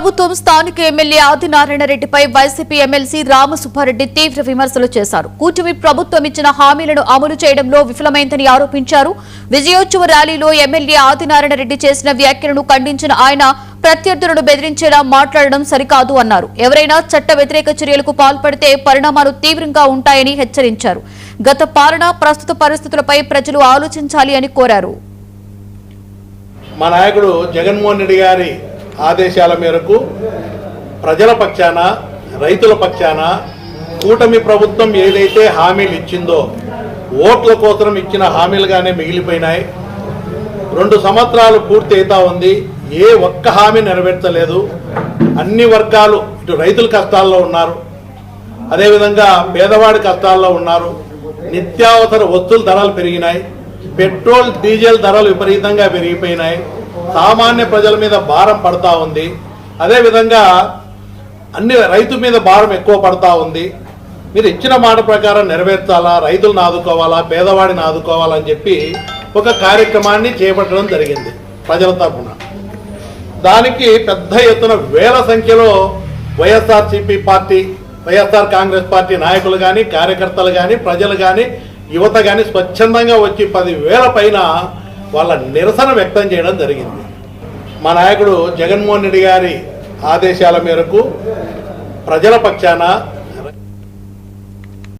ప్రభుత్వం స్థానిక ఎమ్మెల్యే ఆదినారాయణ రెడ్డిపై వైసీపీ ఎమ్మెల్సీ రామసుబ్బారెడ్డి తీవ్ర విమర్శలు చేశారు. కూటమి ప్రభుత్వం ఇచ్చిన హామీలను అమలు చేయడంలో విఫలమైందని ఆరోపించారు. విజయోత్సవ ర్యాలీలో ఎమ్మెల్యే ఆదినారాయణ రెడ్డి చేసిన వ్యాఖ్యలను ఖండించిన ఆయన ప్రత్యర్థులను బెదిరించేలా మాట్లాడడం సరికాదు అన్నారు. ఎవరైనా చట్ట వ్యతిరేక చర్యలకు పాల్పడితే పరిణామాలు తీవ్రంగా ఉంటాయని హెచ్చరించారు. గత పాలన ప్రస్తుత పరిస్థితులపై ప్రజలు ఆలోచించాలి అని కోరారు. మా నాయకుడు జగన్మోహన్ రెడ్డి గారి ఆదేశాల మేరకు ప్రజల పక్షాన రైతుల పక్షాన కూటమి ప్రభుత్వం ఏదైతే హామీలు ఇచ్చిందో ఓట్ల కోసం ఇచ్చిన హామీలుగానే మిగిలిపోయినాయి. 2 సంవత్సరాలు పూర్తి అవుతా ఉంది. ఏ ఒక్క హామీ నెరవేర్చలేదు. అన్ని వర్గాలు ఇటు రైతుల కష్టాల్లో ఉన్నారు, అదేవిధంగా పేదవాడి కష్టాల్లో ఉన్నారు. నిత్యావసర వస్తువుల ధరలు పెరిగినాయి. పెట్రోల్ డీజిల్ ధరలు విపరీతంగా పెరిగిపోయినాయి. సామాన్య ప్రజల మీద భారం పడతా ఉంది. అదేవిధంగా రైతు మీద భారం ఎక్కువ పడతా ఉంది. మీరు ఇచ్చిన మాట ప్రకారం నెరవేర్చాలా, రైతులను ఆదుకోవాలా, పేదవాడిని ఆదుకోవాలని చెప్పి ఒక కార్యక్రమాన్ని చేపట్టడం జరిగింది ప్రజల తరఫున. దానికి పెద్ద ఎత్తున వేల సంఖ్యలో వైఎస్ఆర్సీపీ పార్టీ, వైఎస్ఆర్ కాంగ్రెస్ పార్టీ నాయకులు కానీ, కార్యకర్తలు కానీ, ప్రజలు కానీ, యువత కానీ స్వచ్ఛందంగా వచ్చి 10,000 పైన వాళ్ళ నిరసన వ్యక్తం చేయడం జరిగింది. మా నాయకుడు జగన్మోహన్ రెడ్డి గారి ఆదేశాల మేరకు ప్రజల పక్షాన